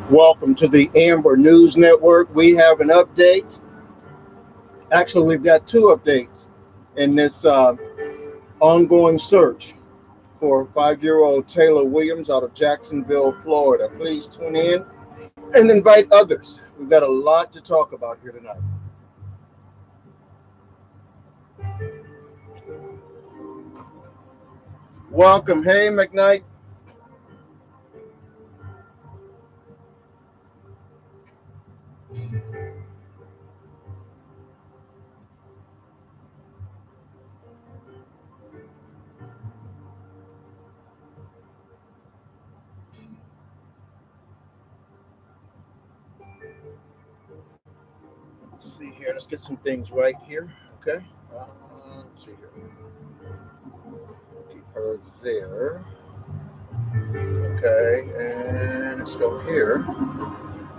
Welcome to the Amber News Network. We have an update. Actually, we've got two updates in this ongoing search for 5-year-old Taylor Williams out of Jacksonville, Florida. Please tune in and invite others. We've got a lot to talk about here tonight. Welcome. Hey, McKnight. Let's see here. Let's get some things right here. Okay. Let's see here. Keep her there. Okay. And let's go here.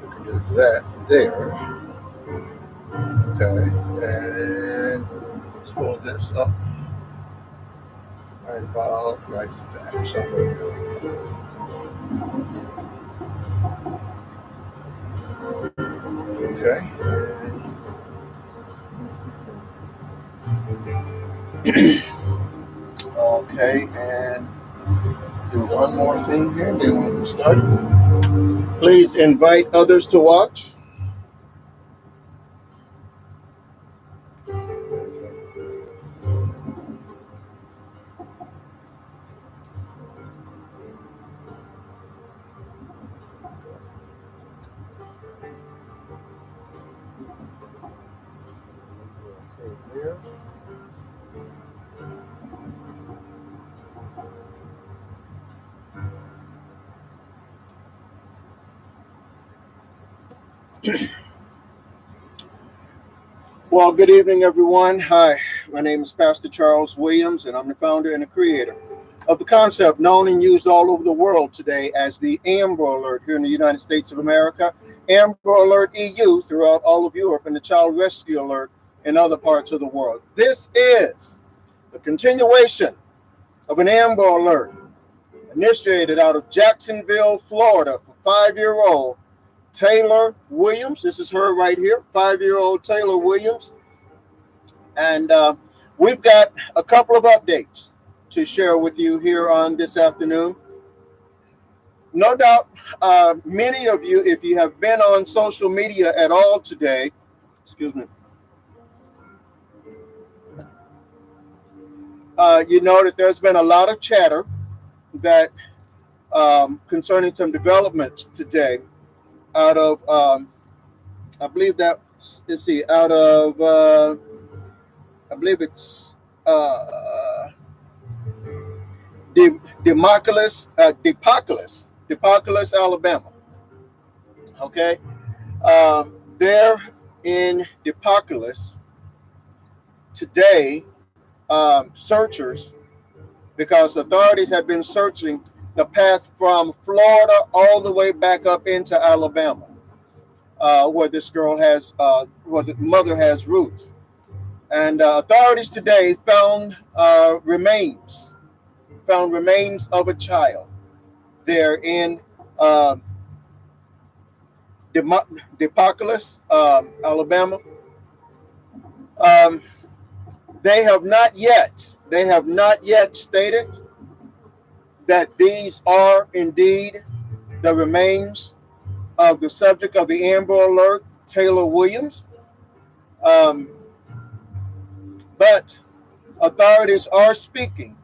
We can do that there. Okay. And let's pull this up. Right about like that. Somewhere like that. Okay. Okay, and do one more thing here, then we can start. Please invite others to watch. Well, good evening, everyone. Hi, my name is Pastor Charles Williams, and I'm the founder and the creator of the concept known and used all over the world today as the Amber Alert here in the United States of America, Amber Alert EU throughout all of Europe, and the Child Rescue Alert in other parts of the world. This is the continuation of an Amber Alert initiated out of Jacksonville, Florida for 5-year-old Taylor Williams. This is her right here, 5-year-old Taylor Williams. And we've got a couple of updates to share with you here on this afternoon. No doubt, many of you, if you have been on social media at all today, you know that there's been a lot of chatter that concerning some developments today out of, I believe that, let's see, out of, I believe it's Demopolis, Alabama. Okay. There in Demopolis today, searchers, because authorities have been searching the path from Florida all the way back up into Alabama, where this girl has, where the mother has roots. And authorities today found remains of a child there in Demopolis, Alabama. They have not yet stated that these are indeed the remains of the subject of the Amber Alert, Taylor Williams. But authorities are speaking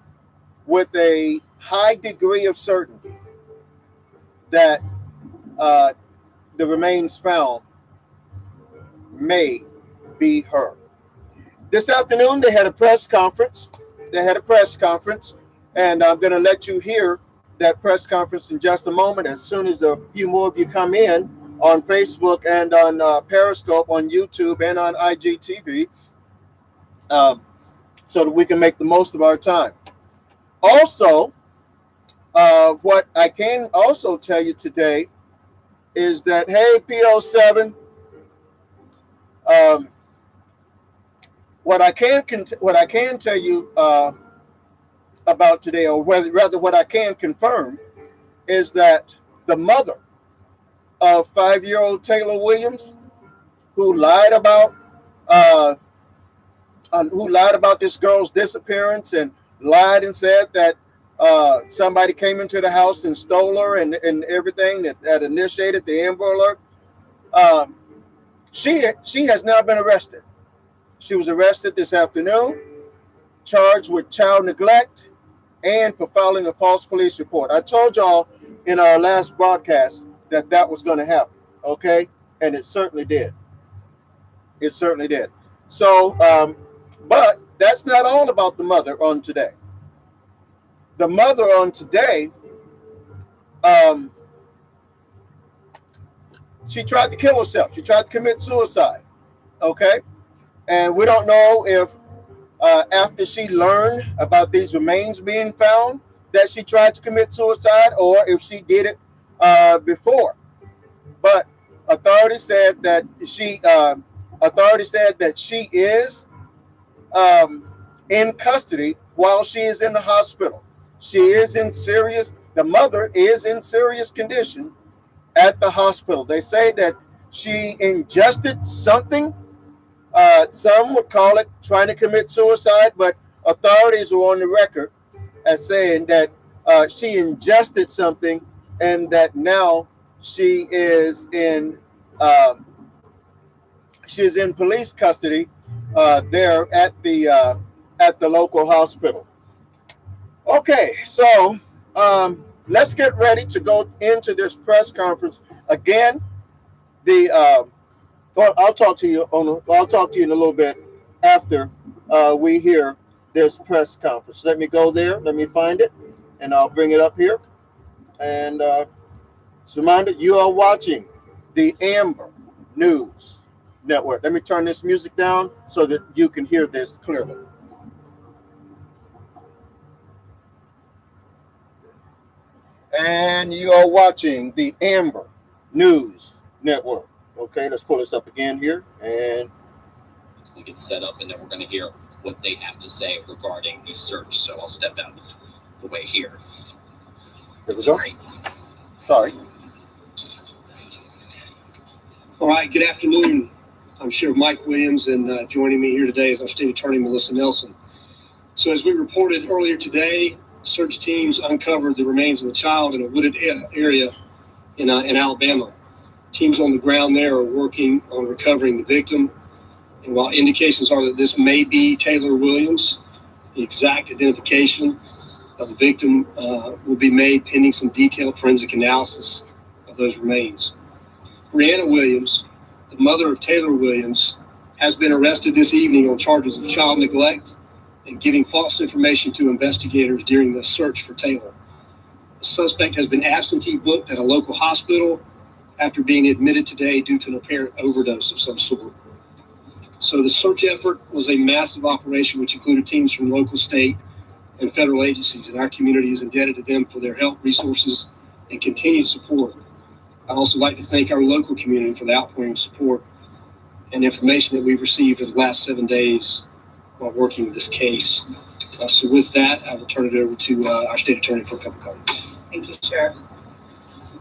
with a high degree of certainty that the remains found may be her. This afternoon, they had a press conference. And I'm going to let you hear that press conference in just a moment. As soon as a few more of you come in, on Facebook and on Periscope, on YouTube, and on IGTV, so that we can make the most of our time. Also, what I can also tell you today is that, hey, PO7, what I can tell you about today, or rather what I can confirm, is that the mother of 5-year-old Taylor Williams, who lied about this girl's disappearance, and lied and said that somebody came into the house and stole her, and everything that initiated the Amber Alert. She has now been arrested. She was arrested this afternoon, charged with child neglect and for filing a false police report. I told y'all in our last broadcast that was going to happen, okay? And it certainly did. It certainly did. So, but that's not all about the mother on today. The mother on today, she tried to kill herself. She tried to commit suicide, okay? And we don't know if after she learned about these remains being found that she tried to commit suicide, or if she did it before. But authorities said that she is in custody while she is in the hospital. The mother is in serious condition at the hospital. They say that she ingested something. Some would call it trying to commit suicide, but authorities are on the record as saying that she ingested something, and that now she is in police custody there at the local hospital. Okay, so let's get ready to go into this press conference again. I'll talk to you in a little bit after we hear this press conference. Let me go there. Let me find it, and I'll bring it up here. And just a reminder, you are watching the Amber News Network. Let me turn this music down so that you can hear this clearly. And you are watching the Amber News Network. Okay, let's pull this up again here, and we get set up, and then we're going to hear what they have to say regarding the search. So I'll step out of the way here. Here we go. Sorry. All right, good afternoon. I'm Sheriff Mike Williams, and joining me here today is our State Attorney, Melissa Nelson. So as we reported earlier today, search teams uncovered the remains of a child in a wooded area in Alabama. Teams on the ground there are working on recovering the victim. And while indications are that this may be Taylor Williams, the exact identification of the victim will be made pending some detailed forensic analysis of those remains. Brianna Williams, the mother of Taylor Williams, has been arrested this evening on charges of child neglect and giving false information to investigators during the search for Taylor. The suspect has been absentee booked at a local hospital after being admitted today due to an apparent overdose of some sort. So the search effort was a massive operation which included teams from local, state, and federal agencies, and our community is indebted to them for their help, resources, and continued support. I'd also like to thank our local community for the outpouring of support and information that we've received over the last 7 days while working with this case. So with that, I will turn it over to our state attorney for a couple comments. Thank you, Sheriff.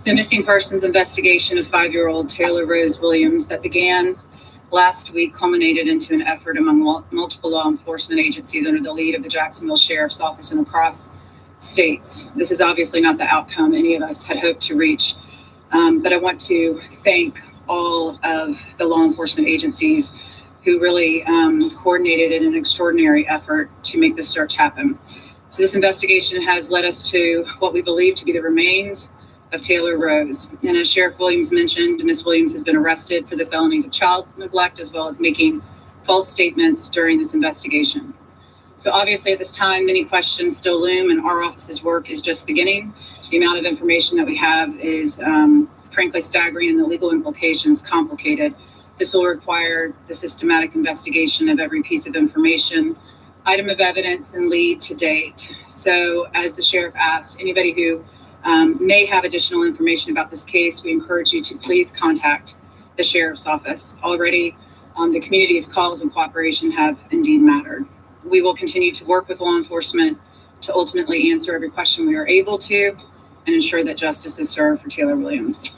The missing persons investigation of 5-year-old Taylor Rose Williams that began last week culminated into an effort among multiple law enforcement agencies under the lead of the Jacksonville Sheriff's Office and across states. This is obviously not the outcome any of us had hoped to reach, but I want to thank all of the law enforcement agencies who really coordinated in an extraordinary effort to make this search happen. So this investigation has led us to what we believe to be the remains of Taylor Rose. And as Sheriff Williams mentioned, Ms. Williams has been arrested for the felonies of child neglect as well as making false statements during this investigation. So obviously at this time, many questions still loom and our office's work is just beginning. The amount of information that we have is frankly staggering and the legal implications complicated. This will require the systematic investigation of every piece of information, item of evidence, and lead to date. So as the sheriff asked, anybody who may have additional information about this case, we encourage you to please contact the sheriff's office. Already, the community's calls and cooperation have indeed mattered. We will continue to work with law enforcement to ultimately answer every question we are able to and ensure that justice is served for Taylor Williams.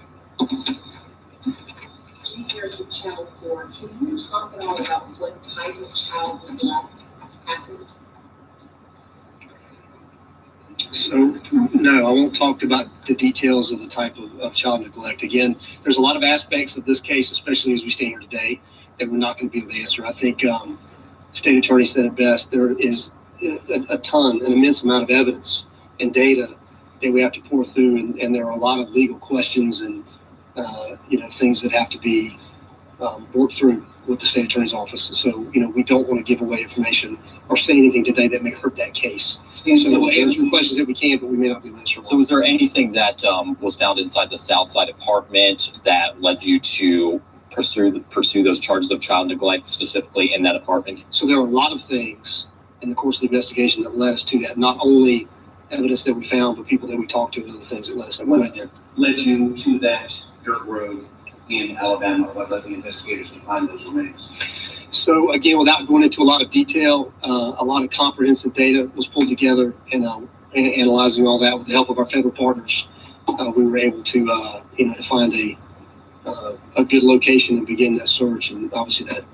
Research with Child 4, can you talk at all about what type of child neglect happened? So, no, I won't talk about the details of the type of child neglect. Again, there's a lot of aspects of this case, especially as we stand here today, that we're not going to be able to answer. I think State Attorney said it best. There is a ton, an immense amount of evidence and data that we have to pour through, and there are a lot of legal questions and things that have to be worked through with the State Attorney's office. So, we don't want to give away information or say anything today that may hurt that case. So we'll answer questions that we can, but we may not be able to answer. So was there anything that was found inside the Southside apartment that led you to pursue those charges of child neglect specifically in that apartment? So there are a lot of things in the course of the investigation that led us to that. Not only evidence that we found, but people that we talked to and other things that led us. What led you to that dirt road in Alabama? What led the investigators to find those remains? So again, without going into a lot of detail, a lot of comprehensive data was pulled together, and analyzing all that with the help of our federal partners, we were able to to find a good location and begin that search, and obviously that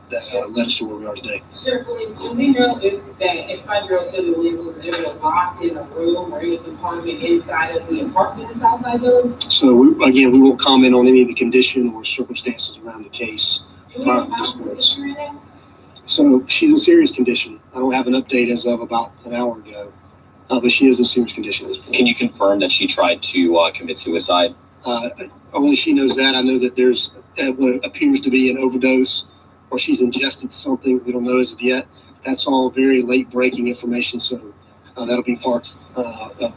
led us to where we are today. Sheriff Williams, do we know if 5-year-old Taylor Williams was ever locked in a room or any compartment inside of the apartment in Southside Villas? So we won't comment on any of the condition or circumstances around the case. Do we know how condition in it? So she's in serious condition. I don't have an update as of about an hour ago, but she is in serious condition at this point. Can you confirm that she tried to commit suicide? Only she knows that. I know that there's what appears to be an overdose, or she's ingested something. We don't know as of yet. That's all very late breaking information. So that'll be part of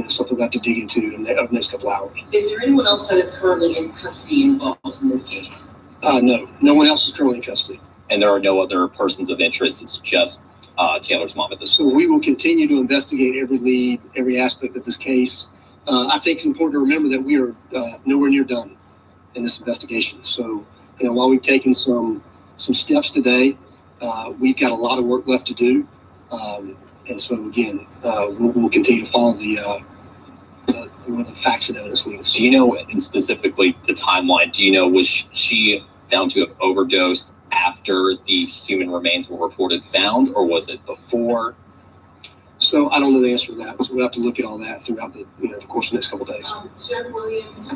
something we'll have to dig into in the next couple hours. Is there anyone else that is currently in custody involved in this case? No one else is currently in custody. And there are no other persons of interest. It's just Taylor's mom at this So point. we will continue to investigate every lead, every aspect of this case. I think it's important to remember that we are nowhere near done in this investigation. So, while we've taken some steps today, we've got a lot of work left to do. And so, again, we'll continue to follow where the facts and evidence lead us. Do you know, and specifically the timeline, was she found to have overdosed after the human remains were reported found, or was it before? So I don't know the answer to that. So we'll have to look at all that throughout the course of the next couple of days. Sheriff Williams,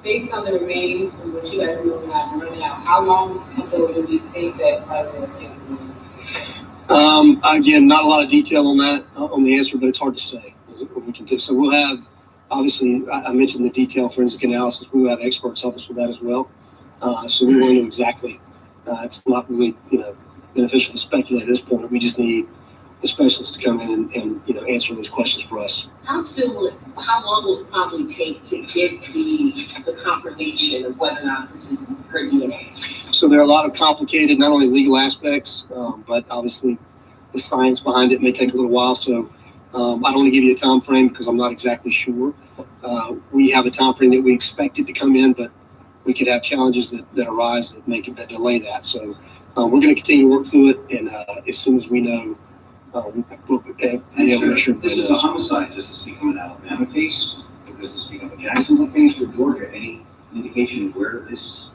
based on the remains and what you guys know about running out, how long ago do we think that 5-year-old Taylor Williams? Again, not a lot of detail on that, on the answer, but it's hard to say. We can do. So we'll have, obviously, I mentioned the detailed forensic analysis. We'll have experts help us with that as well. So we want to know exactly. It's not really, beneficial to speculate at this point. We just need the specialists to come in and answer those questions for us. How long will it probably take to get the confirmation of whether or not this is her DNA? So there are a lot of complicated, not only legal aspects, but obviously the science behind it may take a little while. So I don't want to give you a time frame because I'm not exactly sure. We have a time frame that we expect it to come in, but we could have challenges that arise that delay that. So we're going to continue to work through it, and as soon as we know, we'll be able to make sure. This is a homicide. Does this become an Alabama case? Or does this become a Jacksonville case or Georgia? Any indication of where these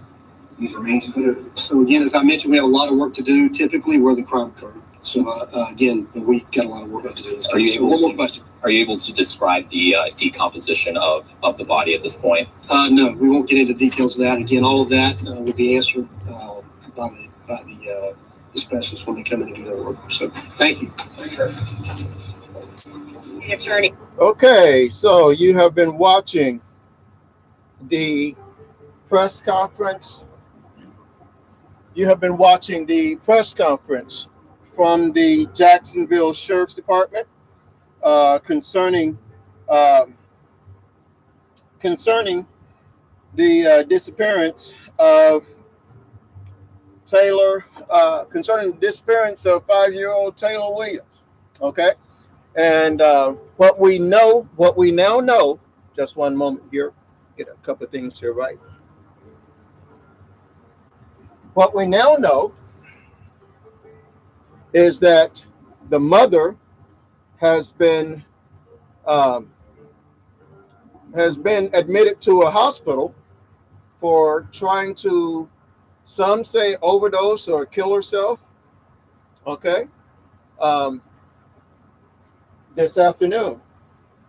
remains could have? So again, as I mentioned, we have a lot of work to do. Typically, where the crime occurred. So again, we got a lot of work left to do. One more question. Are you able to describe the decomposition of the body at this point? No, we won't get into details of that. Again, all of that will be answered by the specialists when they come in and do their work. So thank you. Attorney. Okay, so you have been watching the press conference. You have been watching the press conference from the Jacksonville Sheriff's Department concerning the disappearance of Taylor, concerning the disappearance of 5-year-old Taylor Williams. Okay, and what we now know. Just one moment here, get a couple of things here right. What we now know is that the mother has been admitted to a hospital for trying to, some say, overdose or kill herself. Okay, this afternoon,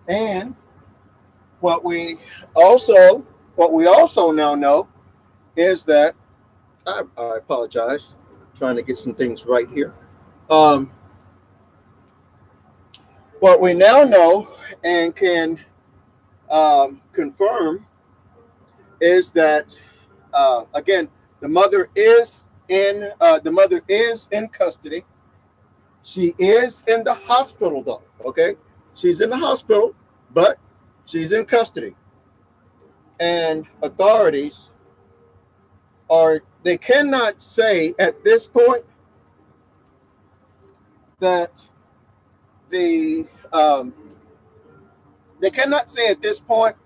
and what we also now know is that I apologize, trying to get some things right here. What we now know and can confirm is that again, the mother is in custody. She is in the hospital though. Okay, she's in the hospital, but she's in custody, and authorities they cannot say at this point that they cannot say at this point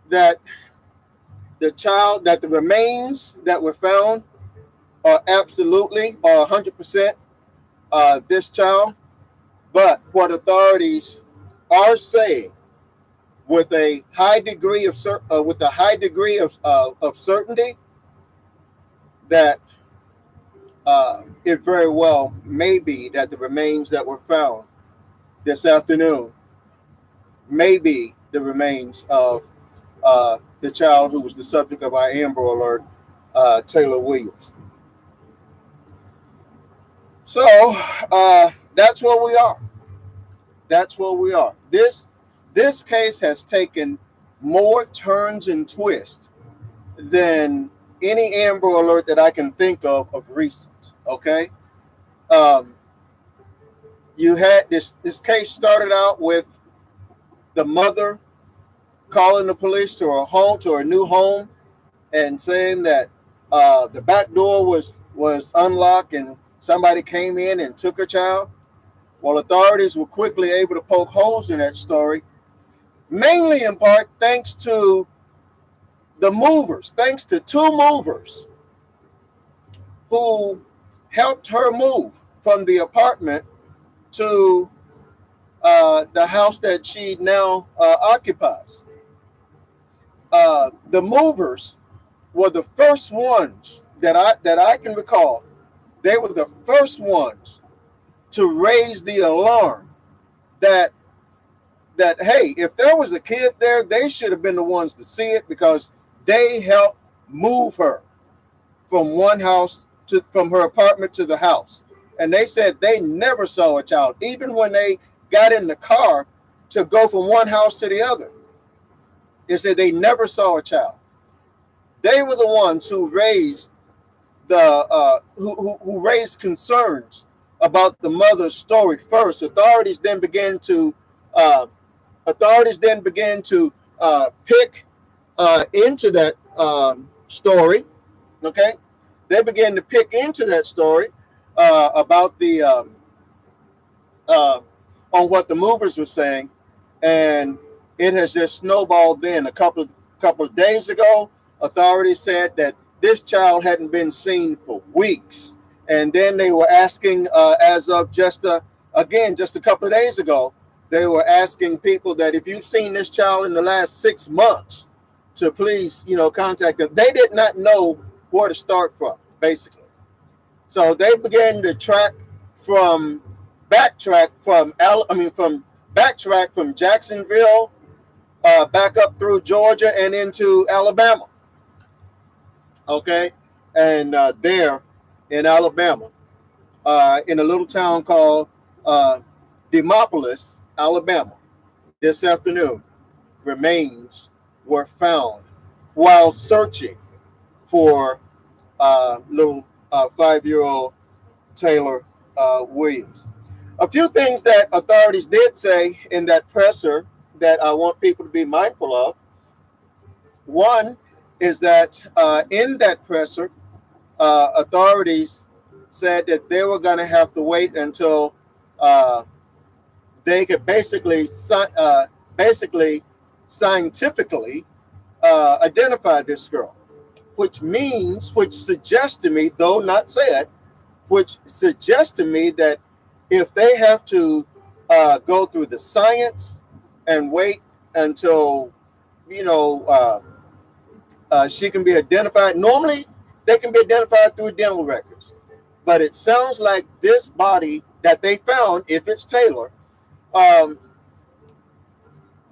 that the remains that were found are absolutely or 100% this child, but what authorities are saying with a high degree of certainty that it very well may be that the remains that were found this afternoon may be the remains of the child who was the subject of our Amber Alert, Taylor Williams. So that's where we are. That's where we are. This case has taken more turns and twists than any Amber Alert that I can think of recent. Okay, you had this case started out with the mother calling the police to her home, to her new home, and saying that the back door was unlocked and somebody came in and took her child. Well, authorities were quickly able to poke holes in that story, mainly in part thanks to the movers, thanks to two movers who helped her move from the apartment to the house that she now occupies. The movers were the first ones that I can recall. They were the first ones to raise the alarm that hey, if there was a kid there, they should have been the ones to see it, because they helped move her from from her apartment to the house. And they said they never saw a child, even when they got in the car to go from one house to the other. They said they never saw a child. They were the ones who raised who raised concerns about the mother's story first. Authorities then began to pick into that story. Okay, they began to pick into that story about the on what the movers were saying, and it has just snowballed. Then a couple of days ago, authorities said that this child hadn't been seen for weeks, and then they were asking, as of just a couple of days ago, they were asking people that if you've seen this child in the last 6 months, to please, contact them. They did not know where to start from, basically. So they began to backtrack from Jacksonville, back up through Georgia and into Alabama. Okay, and there in Alabama, in a little town called Demopolis, Alabama, this afternoon, remains were found while searching for little 5-year-old Taylor Williams. A few things that authorities did say in that presser that I want people to be mindful of. One is that in that presser, authorities said that they were going to have to wait until they could basically scientifically identify this girl, which suggests to me, though not said, which suggests to me that if they have to go through the science and wait until, she can be identified. Normally, they can be identified through dental records. But it sounds like this body that they found, if it's Taylor,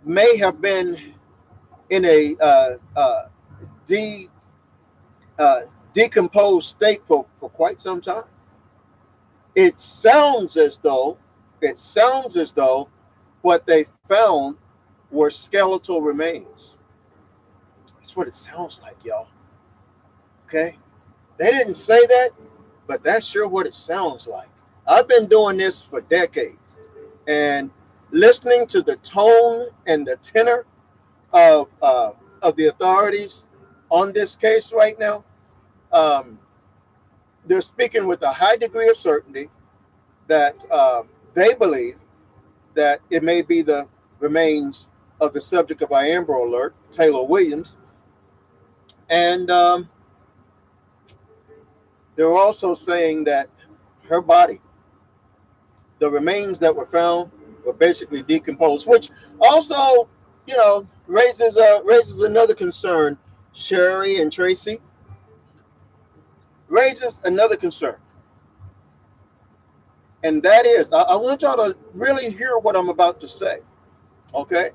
may have been in a decomposed state for quite some time. It sounds as though what they found were skeletal remains. That's what it sounds like, y'all. Okay? They didn't say that, but that's sure what it sounds like. I've been doing this for decades, and listening to the tone and the tenor of the authorities on this case right now, they're speaking with a high degree of certainty that they believe that it may be the remains of the subject of our Amber Alert, Taylor Williams. And they're also saying that her body, the remains that were found, were basically decomposed, which also, raises another concern. Sherry and Tracy, raises another concern. And that is, I want y'all to really hear what I'm about to say. Okay?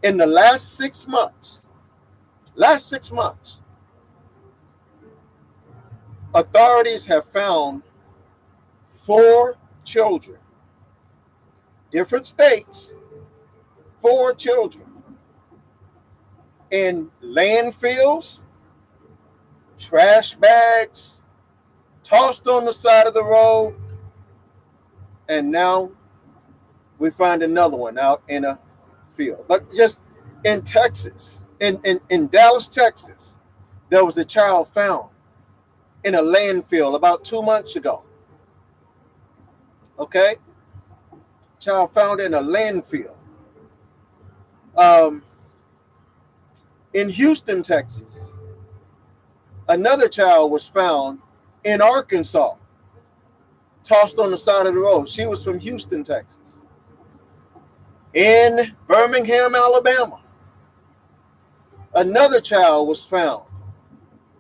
In the last 6 months, authorities have found 4 children, different states, 4 children in landfills, trash bags, tossed on the side of the road, and now we find another one out in a field. But just in Texas, in Dallas, Texas, there was a child found in a landfill about 2 months ago. Okay? Child found in a landfill. In Houston, Texas, another child was found in Arkansas, tossed on the side of the road. She was from Houston, Texas. In Birmingham, Alabama, another child was found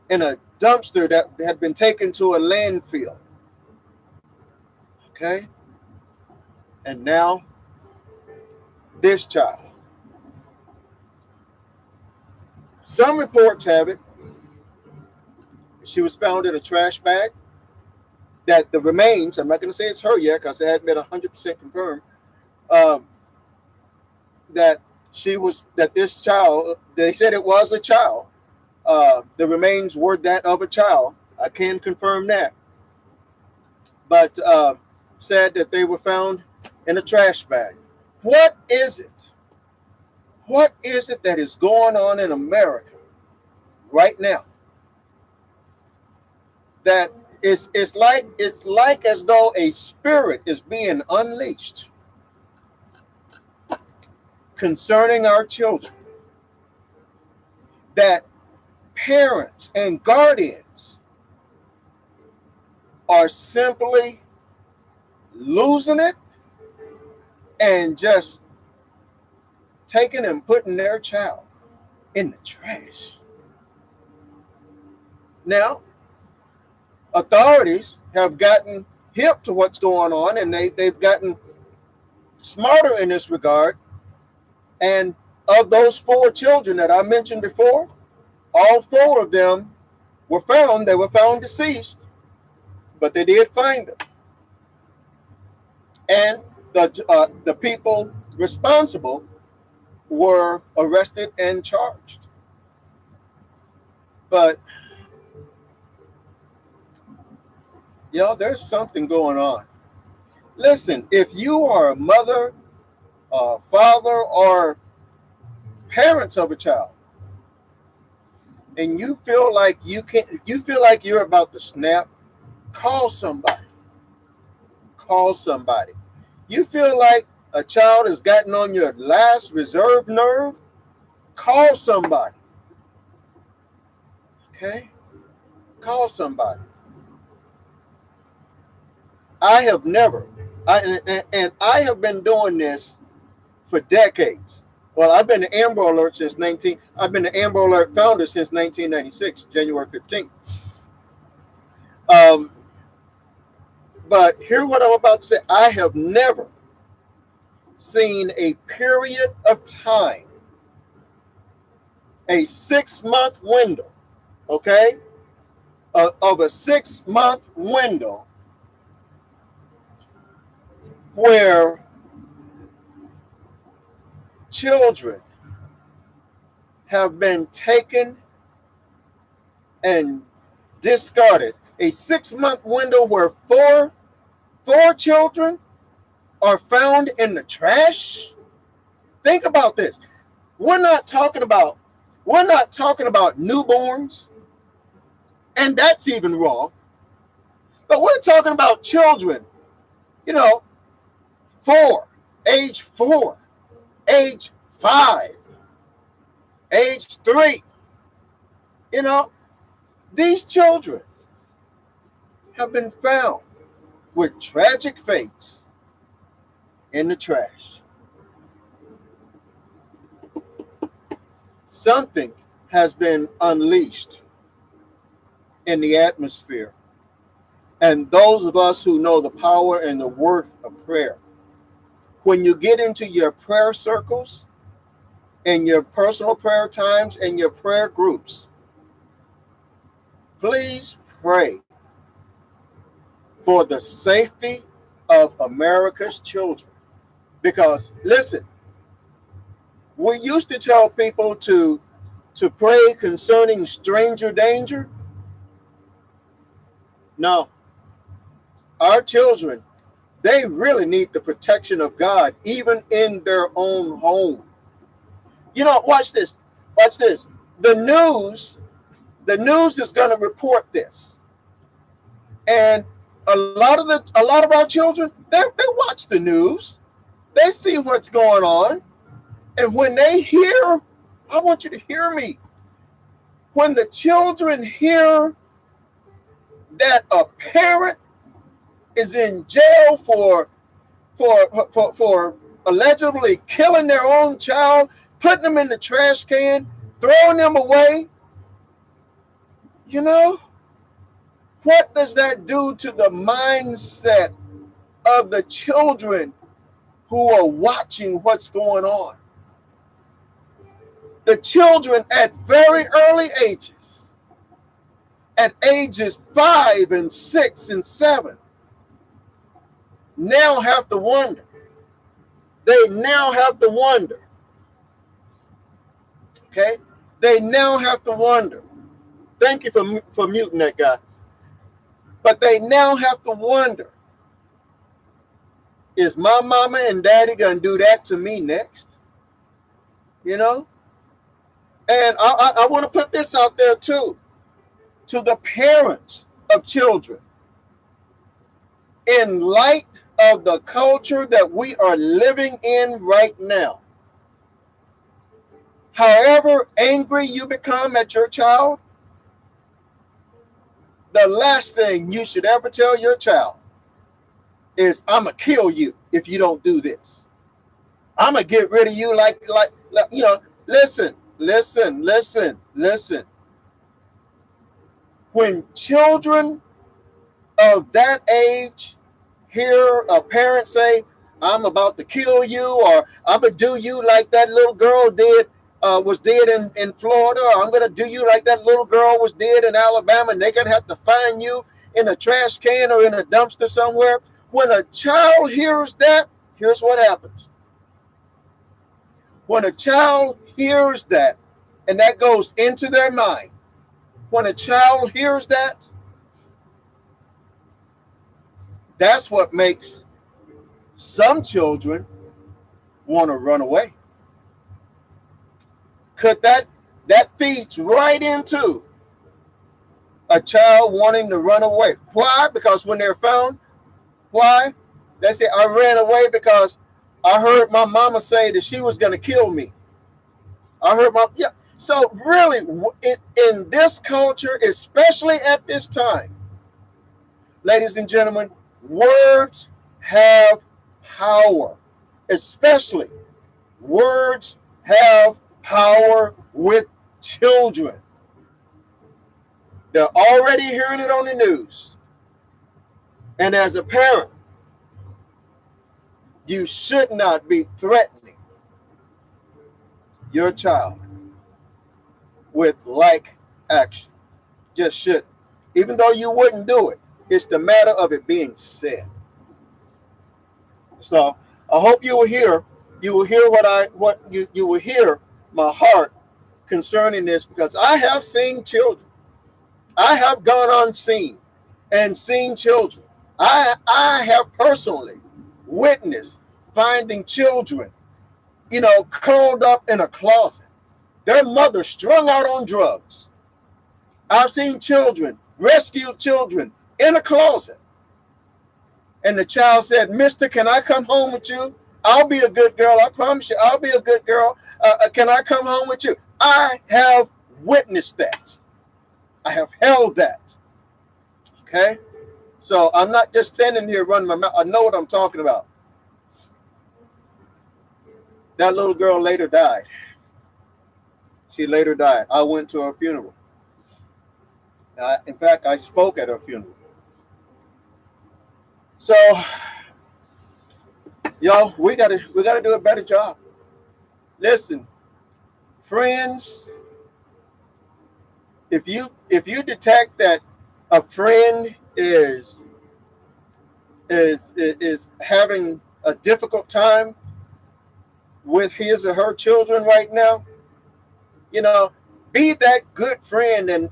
in a dumpster that had been taken to a landfill. Okay? And now, this child. Some reports have it she was found in a trash bag, that the remains, I'm not going to say it's her yet because it hadn't been 100% confirmed, that this child, they said it was a child. The remains were that of a child. I can confirm that. But said that they were found in a trash bag. What is it? What is it that is going on in America right now? That it's like as though a spirit is being unleashed concerning our children. That parents and guardians are simply losing it and just taking and putting their child in the trash. Now, authorities have gotten hip to what's going on, and they've gotten smarter in this regard. And of those 4 children that I mentioned before, all 4 of them were found. They were found deceased, but they did find them. And the people responsible were arrested and charged. But there's something going on. Listen, if you are a mother, father, or parents of a child, and you feel like you feel like you're about to snap, call somebody. Call somebody. You feel like a child has gotten on your last reserve nerve, call somebody. Okay? Call somebody. I have never, and I have been doing this for decades. Well, I've been the Amber Alert I've been the Amber Alert founder since 1996, January 15th. But hear what I'm about to say. I have never seen a period of time, a 6-month window, okay, of a 6-month window where children have been taken and discarded. A 6-month window where four children are found in the trash. Think about this. We're not talking about newborns, and that's even wrong. But we're talking about children, age 4, age 5, age 3. These children have been found with tragic fates in the trash. Something has been unleashed in the atmosphere. And those of us who know the power and the worth of prayer, when you get into your prayer circles and your personal prayer times and your prayer groups, please pray for the safety of America's children. Because listen, we used to tell people to pray concerning stranger danger. No, our children, they really need the protection of God, even in their own home. Watch this. Watch this. The news is going to report this, and a lot of our children, they watch the news, they see what's going on, and when they hear, I want you to hear me. When the children hear that a parent is in jail for allegedly killing their own child, putting them in the trash can, throwing them away, what does that do to the mindset of the children who are watching what's going on? The children at very early ages, at ages 5 and 6 and 7, now have to wonder. They now have to wonder. Okay? They now have to wonder. Thank you for muting that guy. But they now have to wonder, is my mama and daddy going to do that to me next? And I want to put this out there too, to the parents of children. In light of the culture that we are living in right now, however angry you become at your child, the last thing you should ever tell your child is, I'm going to kill you if you don't do this. I'm going to get rid of you like, listen. When children of that age hear a parent say, I'm about to kill you, or I'm going to do you like that little girl was dead in Florida, or I'm going to do you like that little girl was dead in Alabama, and they're going to have to find you in a trash can or in a dumpster somewhere. When a child hears that, here's what happens. When a child hears that, and that goes into their mind, when a child hears that, that's what makes some children want to run away. Could that That feeds right into a child wanting to run away. Why? Because when they're found, why? They say, I ran away because I heard my mama say that she was going to kill me. I heard yeah. So really, in this culture, especially at this time, ladies and gentlemen, words have power. Especially, words have power with children. They're already hearing it on the news. And as a parent, you should not be threatening your child with like action. Just shouldn't. Even though you wouldn't do it, it's the matter of it being said. So I hope you will hear you will hear my heart concerning this, because I have seen children. I have gone unseen and seen children. I have personally witnessed finding children, curled up in a closet, their mother strung out on drugs. I've seen children, rescued children in a closet. And the child said, Mister, can I come home with you? I'll be a good girl. I promise you, I'll be a good girl. Can I come home with you? I have witnessed that. I have held that. Okay? So I'm not just standing here running my mouth. I know what I'm talking about. That little girl later died. She later died. I went to her funeral. In fact, I spoke at her funeral. So, y'all, we gotta do a better job. Listen, friends, if you detect that a friend is having a difficult time with his or her children right now, be that good friend and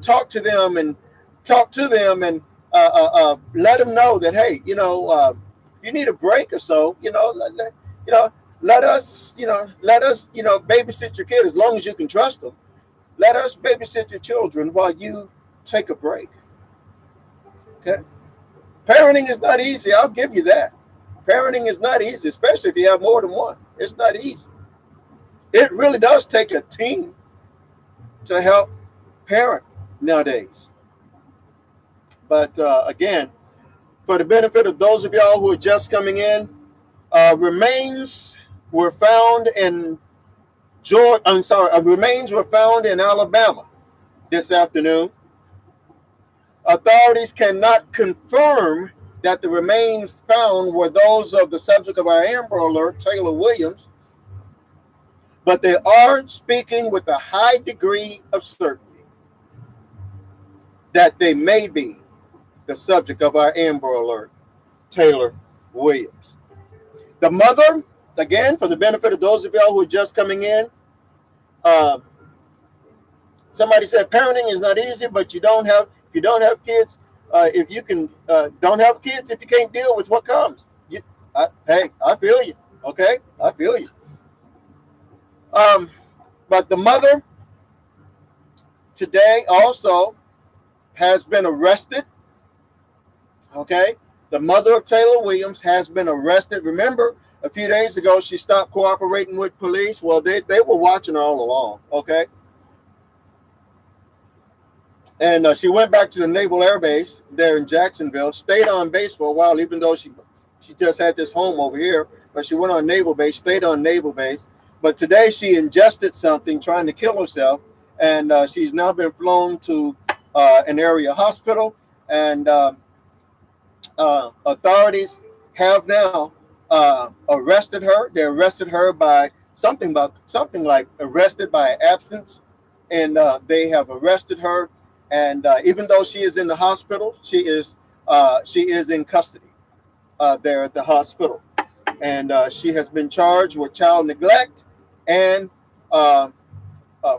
talk to them and let them know that, hey, you need a break or so, let us babysit your kid as long as you can trust them. Let us babysit your children while you take a break. Okay. Parenting is not easy. I'll give you that. Parenting is not easy, especially if you have more than one. It's not easy. It really does take a team to help parent nowadays. But again, for the benefit of those of y'all who are just coming in, remains were found in remains were found in Alabama this afternoon. Authorities cannot confirm that the remains found were those of the subject of our Amber Alert, Taylor Williams, but they are speaking with a high degree of certainty that they may be the subject of our Amber Alert, Taylor Williams. The mother, again, for the benefit of those of y'all who are just coming in, somebody said parenting is not easy, but if you don't have kids, if you can don't have kids, if you can't deal with what comes, hey, I feel you. Okay, I feel you. But the mother today also has been arrested. Okay, the mother of Taylor Williams has been arrested. Remember, a few days ago, she stopped cooperating with police. Well, they were watching her all along. Okay. And she went back to the Naval Air Base there in Jacksonville, stayed on base for a while, even though she just had this home over here. But she went on Naval Base, stayed on Naval Base. But today she ingested something, trying to kill herself. And she's now been flown to an area hospital. And authorities have now arrested her. They arrested her by something like arrested by absence. And they have arrested her. And even though she is in the hospital, she is in custody there at the hospital. And she has been charged with child neglect and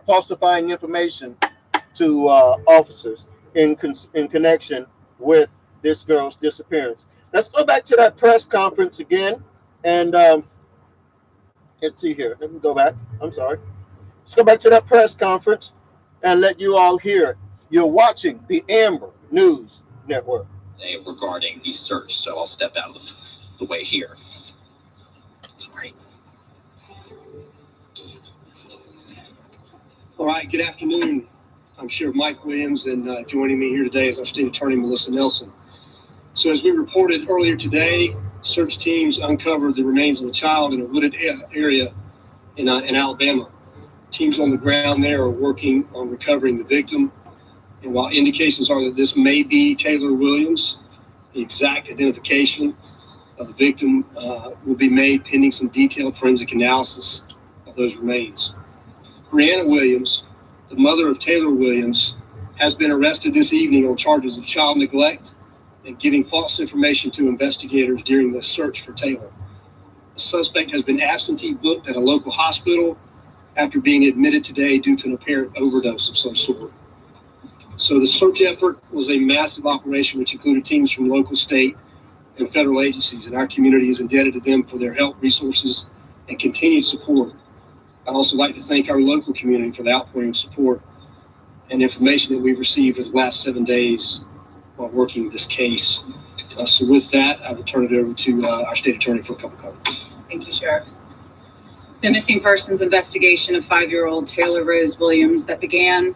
falsifying information to officers in connection with this girl's disappearance. Let's go back to that press conference again. And let's see here. Let me go back. I'm sorry. Let's go back to that press conference and let you all hear it. You're watching the Amber News Network. Regarding the search, so I'll step out of the way here. Sorry. All right, good afternoon. I'm Sheriff Mike Williams, and joining me here today is our State Attorney, Melissa Nelson. So as we reported earlier today, search teams uncovered the remains of a child in a wooded area in Alabama. Teams on the ground there are working on recovering the victim. And while indications are that this may be Taylor Williams, the exact identification of the victim will be made pending some detailed forensic analysis of those remains. Brianna Williams, the mother of Taylor Williams, has been arrested this evening on charges of child neglect and giving false information to investigators during the search for Taylor. The suspect has been absentee booked at a local hospital after being admitted today due to an apparent overdose of some sort. So the search effort was a massive operation which included teams from local, state, and federal agencies, and our community is indebted to them for their help, resources, and continued support. I'd also like to thank our local community for the outpouring of support and information that we've received over the last 7 days while working this case. So with that, I will turn it over to our state attorney for a couple comments. Thank you, Sheriff. The missing persons investigation of 5-year-old Taylor Rose Williams that began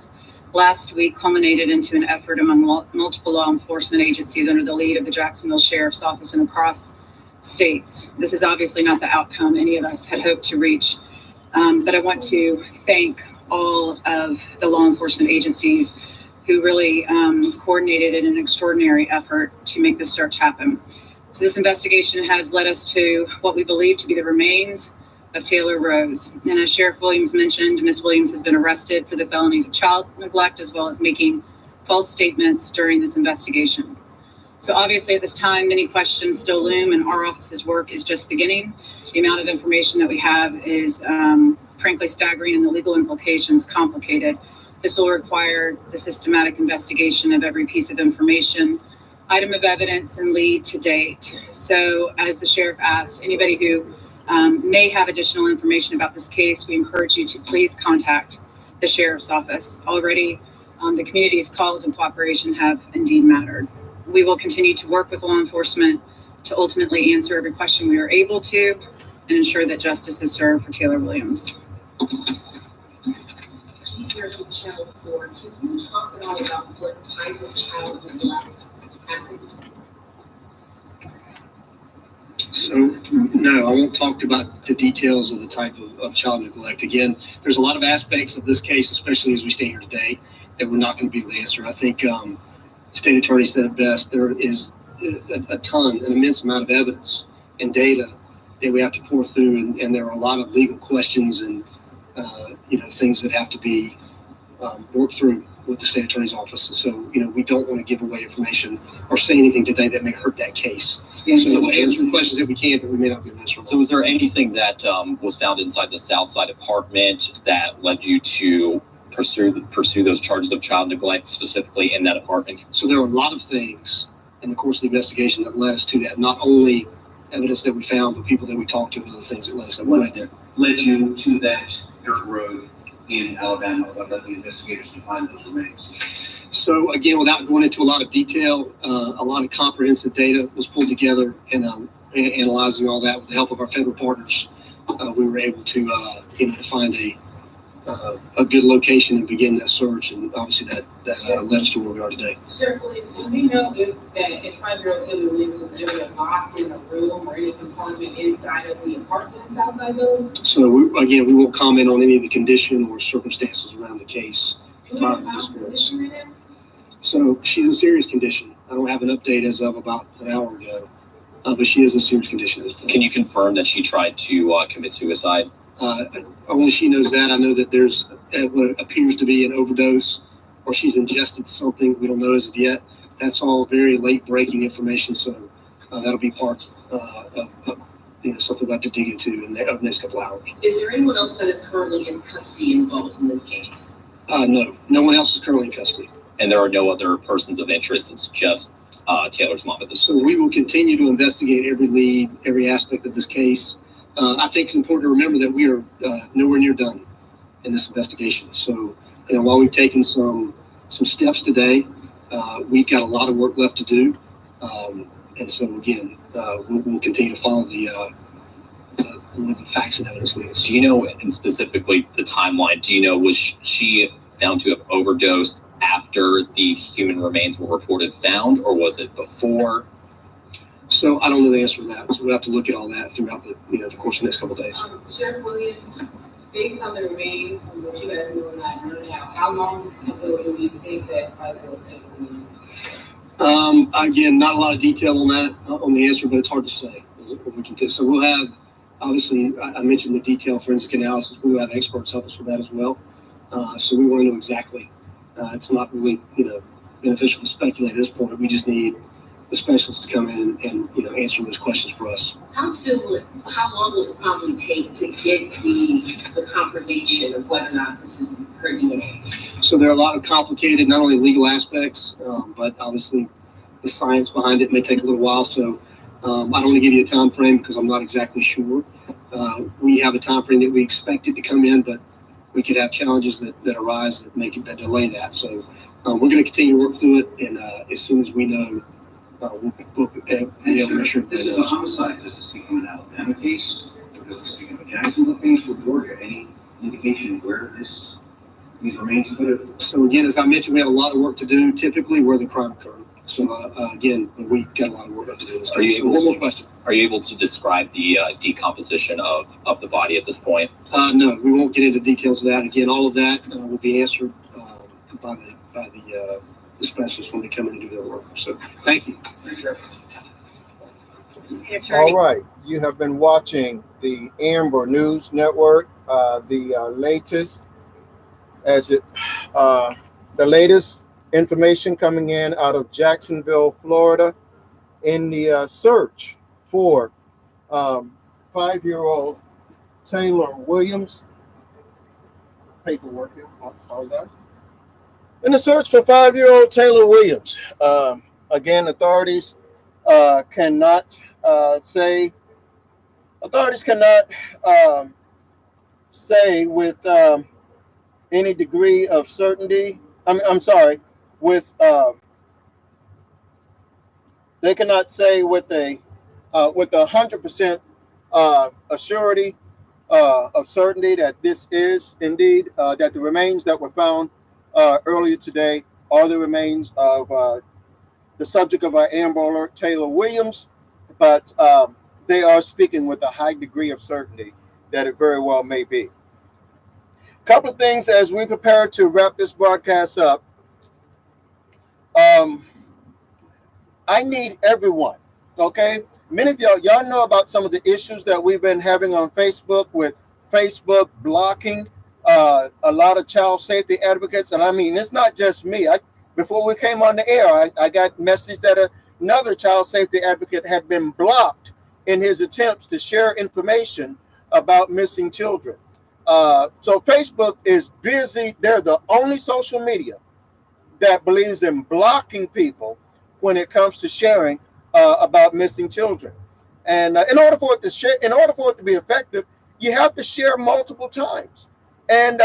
last week culminated into an effort among multiple law enforcement agencies under the lead of the Jacksonville Sheriff's Office and across states. This is obviously not the outcome any of us had hoped to reach, but I want to thank all of the law enforcement agencies who really coordinated in an extraordinary effort to make this search happen. So this investigation has led us to what we believe to be the remains of Taylor Rose. And as Sheriff Williams mentioned, Ms. Williams has been arrested for the felonies of child neglect as well as making false statements during this investigation. So obviously at this time, many questions still loom and our office's work is just beginning. The amount of information that we have is frankly staggering and the legal implications complicated. This will require the systematic investigation of every piece of information, item of evidence, and lead to date. So as the sheriff asked, anybody who may have additional information about this case, we encourage you to please contact the sheriff's office. Already, the community's calls and cooperation have indeed mattered. We will continue to work with law enforcement to ultimately answer every question we are able to and ensure that justice is served for Taylor Williams. She's here from Channel 4. Can you talk at all about what type of child neglect happened? So, no, I won't talk about the details of the type of child neglect. Again, there's a lot of aspects of this case, especially as we stand here today, that we're not going to be able to answer. I think the state attorney said it best. There is an immense amount of evidence and data that we have to pour through, and there are a lot of legal questions and things that have to be worked through with the state attorney's office. And so, we don't want to give away information or say anything today that may hurt that case. So we'll answer questions that we can, but we may not be able to answer. So was there anything that was found inside the Southside apartment that led you to pursue those charges of child neglect specifically in that apartment? So there are a lot of things in the course of the investigation that led us to that. Not only evidence that we found, but people that we talked to and other things that led us to that. Led you to that dirt road in Alabama that led the investigators to find those remains? So again, without going into a lot of detail, a lot of comprehensive data was pulled together, and analyzing all that with the help of our federal partners, we were able to to find a good location and begin that search, and obviously that led us to where we are today. Sheriff Williams, do we know if 5-year-old Taylor Williams was ever locked in a room or any compartment inside of the apartment in Southside Villas? So we won't comment on any of the condition or circumstances around the case prior to the disappearance. So she's in serious condition. I don't have an update as of about an hour ago, but she is in serious condition. Can you confirm that she tried to commit suicide? Only she knows that. I know that there's what appears to be an overdose, or she's ingested something. We don't know as of yet. That's all very late breaking information, so that'll be part of something we'll have to dig into in the next couple hours. Is there anyone else that is currently in custody involved in this case? No one else is currently in custody. And there are no other persons of interest. It's just Taylor's mom at this So we will continue to investigate every lead, every aspect of this case. I think it's important to remember that we are nowhere near done in this investigation. So, while we've taken some steps today, we've got a lot of work left to do. And so, again, we'll continue to follow where the facts and evidence lead us. Do you know, and specifically the timeline, do you know, was she found to have overdosed after the human remains were reported found, or was it before? So I don't know the answer to that. So we'll have to look at all that throughout the course of the next couple of days. Sheriff Williams, based on the remains and what you guys know now, how long ago do you think that 5-year-old Taylor Williams? Again, not a lot of detail on that, on the answer, but it's hard to say. So we'll have, obviously, I mentioned the detailed forensic analysis. We'll have experts help us with that as well. So we want to know exactly. It's not really, beneficial to speculate at this point. We just need the specialists to come in and answer those questions for us. How long will it probably take to get the confirmation of whether or not this is her DNA? So there are a lot of complicated, not only legal aspects, but obviously the science behind it may take a little while. So I don't want to give you a time frame because I'm not exactly sure. We have a time frame that we expect it to come in, but we could have challenges that arise that delay that. So we're going to continue to work through it, and as soon as we know, we'll be able to make sure that This is a homicide. Does this become an Alabama case? Or does this become a Jacksonville case or Georgia? Any indication where these remains could have? So again, as I mentioned, we have a lot of work to do typically where the crime occurred. So again, we've got a lot of work left to do. One more question. Are you able to describe the decomposition of the body at this point? No, we won't get into details of that. Again, all of that will be answered by the specialists when they come in and do their work. So thank you. All right. You have been watching the Amber News Network, the latest information coming in out of Jacksonville, Florida, in the search for 5-year-old Taylor Williams. Paperwork here. Apologize. In the search for 5-year-old Taylor Williams, again, authorities cannot say with any degree of certainty. They cannot say with a 100% assurity of certainty that this is indeed that the remains that were found earlier today are the remains of the subject of our Amber Alert, Taylor Williams, but they are speaking with a high degree of certainty that it very well may be. A couple of things as we prepare to wrap this broadcast up. I need everyone, okay? Many of y'all know about some of the issues that we've been having on Facebook with Facebook blocking a lot of child safety advocates. And I mean, it's not just me. Before we came on the air, I got message that another child safety advocate had been blocked in his attempts to share information about missing children. So Facebook is busy. They're the only social media that believes in blocking people when it comes to sharing about missing children. And in order for it to be effective, you have to share multiple times. And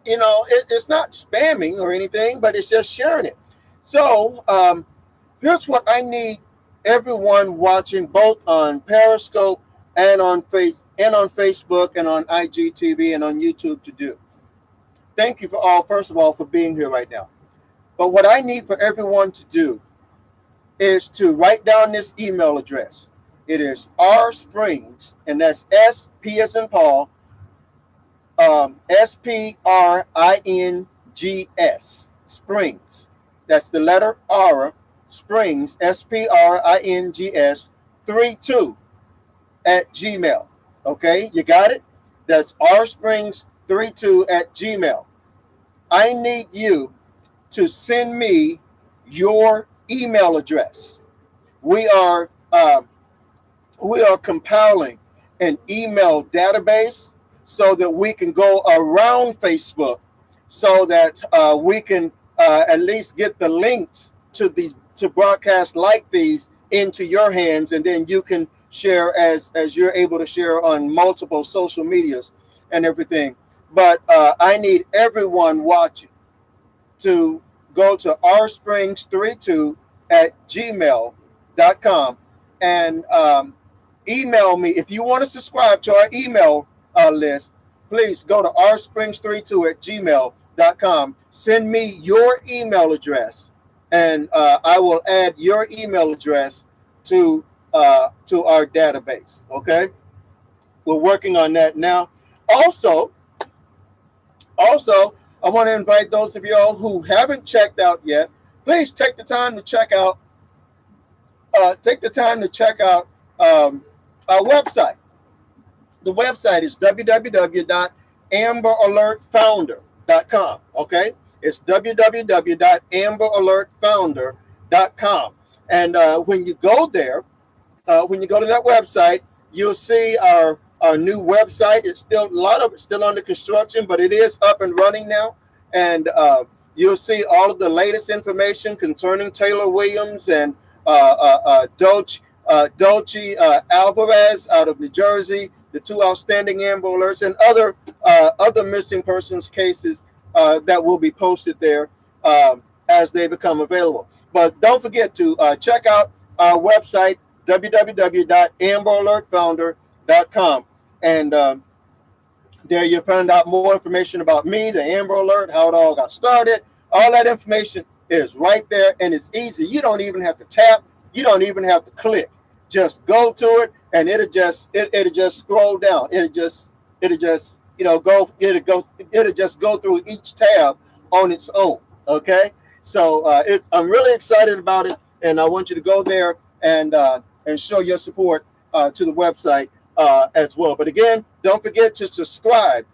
it's not spamming or anything, but it's just sharing it. So here's what I need everyone watching both on Periscope and on Facebook and on IGTV and on YouTube to do. Thank you first of all, for being here right now. But what I need for everyone to do is to write down this email address. It is rsprings, and that's SP as in Paul, SPRINGS, Springs. That's the letter R, Springs, SPRINGS, 32 at Gmail. Okay, you got it? That's rsprings32 at Gmail. I need you to send me your email address. We are compiling an email database so that we can go around Facebook, so that we can at least get the links to broadcasts like these into your hands, and then you can share as you're able to share on multiple social medias and everything. But I need everyone watching to go to rsprings32 at gmail.com and email me. If you want to subscribe to our email list, please go to rsprings32 at gmail.com. Send me your email address, and I will add your email address to our database. Okay, we're working on that now. Also, I want to invite those of y'all who haven't checked out yet. Please take the time to check out. Our website. The website is www.amberalertfounder.com. Okay, it's www.amberalertfounder.com. And when you go there, when you go to that website, you'll see our new website. It's still, a lot of it's still under construction, but it is up and running now. And you'll see all of the latest information concerning Taylor Williams and Dolce Alvarez out of New Jersey, the two outstanding Amber Alerts, and other missing persons cases that will be posted there as they become available. But don't forget to check out our website, www.amberalertfounder.com. And there you'll find out more information about me, the Amber Alert, how it all got started. All that information is right there, and it's easy. You don't even have to tap. You don't even have to click. Just go to it, and it'll just scroll down. It'll just go through each tab on its own. Okay, so I'm really excited about it, and I want you to go there and show your support to the website as well. But again, don't forget to subscribe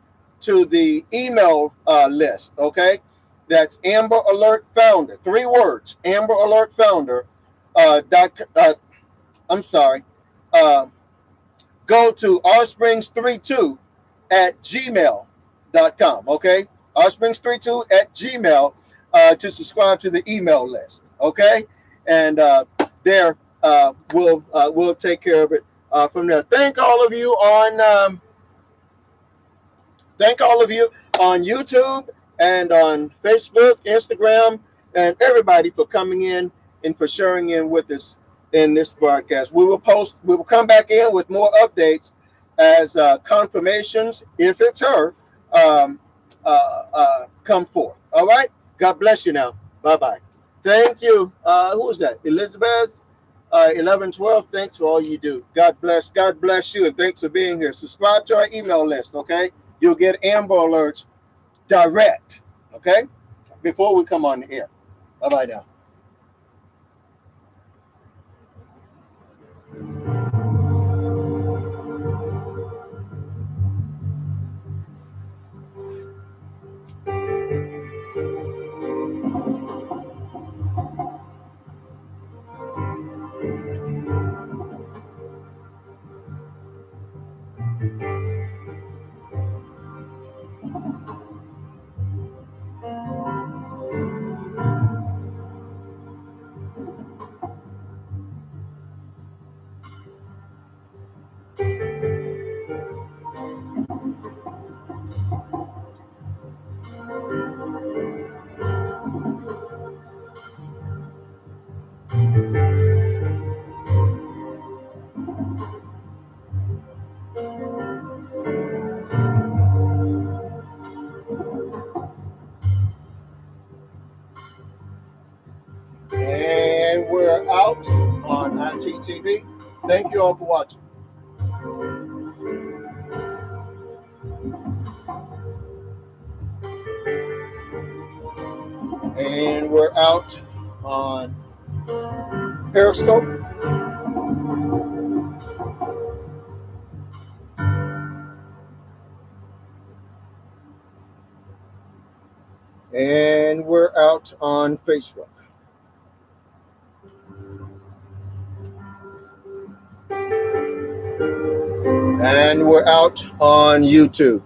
to the email list. Okay, that's Amber Alert Founder. 3 words: Amber Alert Founder. Go to rsprings32 at gmail.com. Okay, rsprings32 at gmail to subscribe to the email list. Okay, and there we'll take care of it from there. Thank all of you on YouTube and on Facebook, Instagram, and everybody for coming in and for sharing in with us in this broadcast. We will come back in with more updates as confirmations, if it's her, come forth. All right. God bless you now. Bye-bye. Thank you. Who is that? Elizabeth, 1112. Thanks for all you do. God bless you, and thanks for being here. Subscribe to our email list, okay? You'll get Amber Alerts direct, okay? Before we come on the air. Bye-bye now. And we're out on IGTV. Thank you all for watching. And we're out on Periscope. And we're out on Facebook. And we're out on YouTube.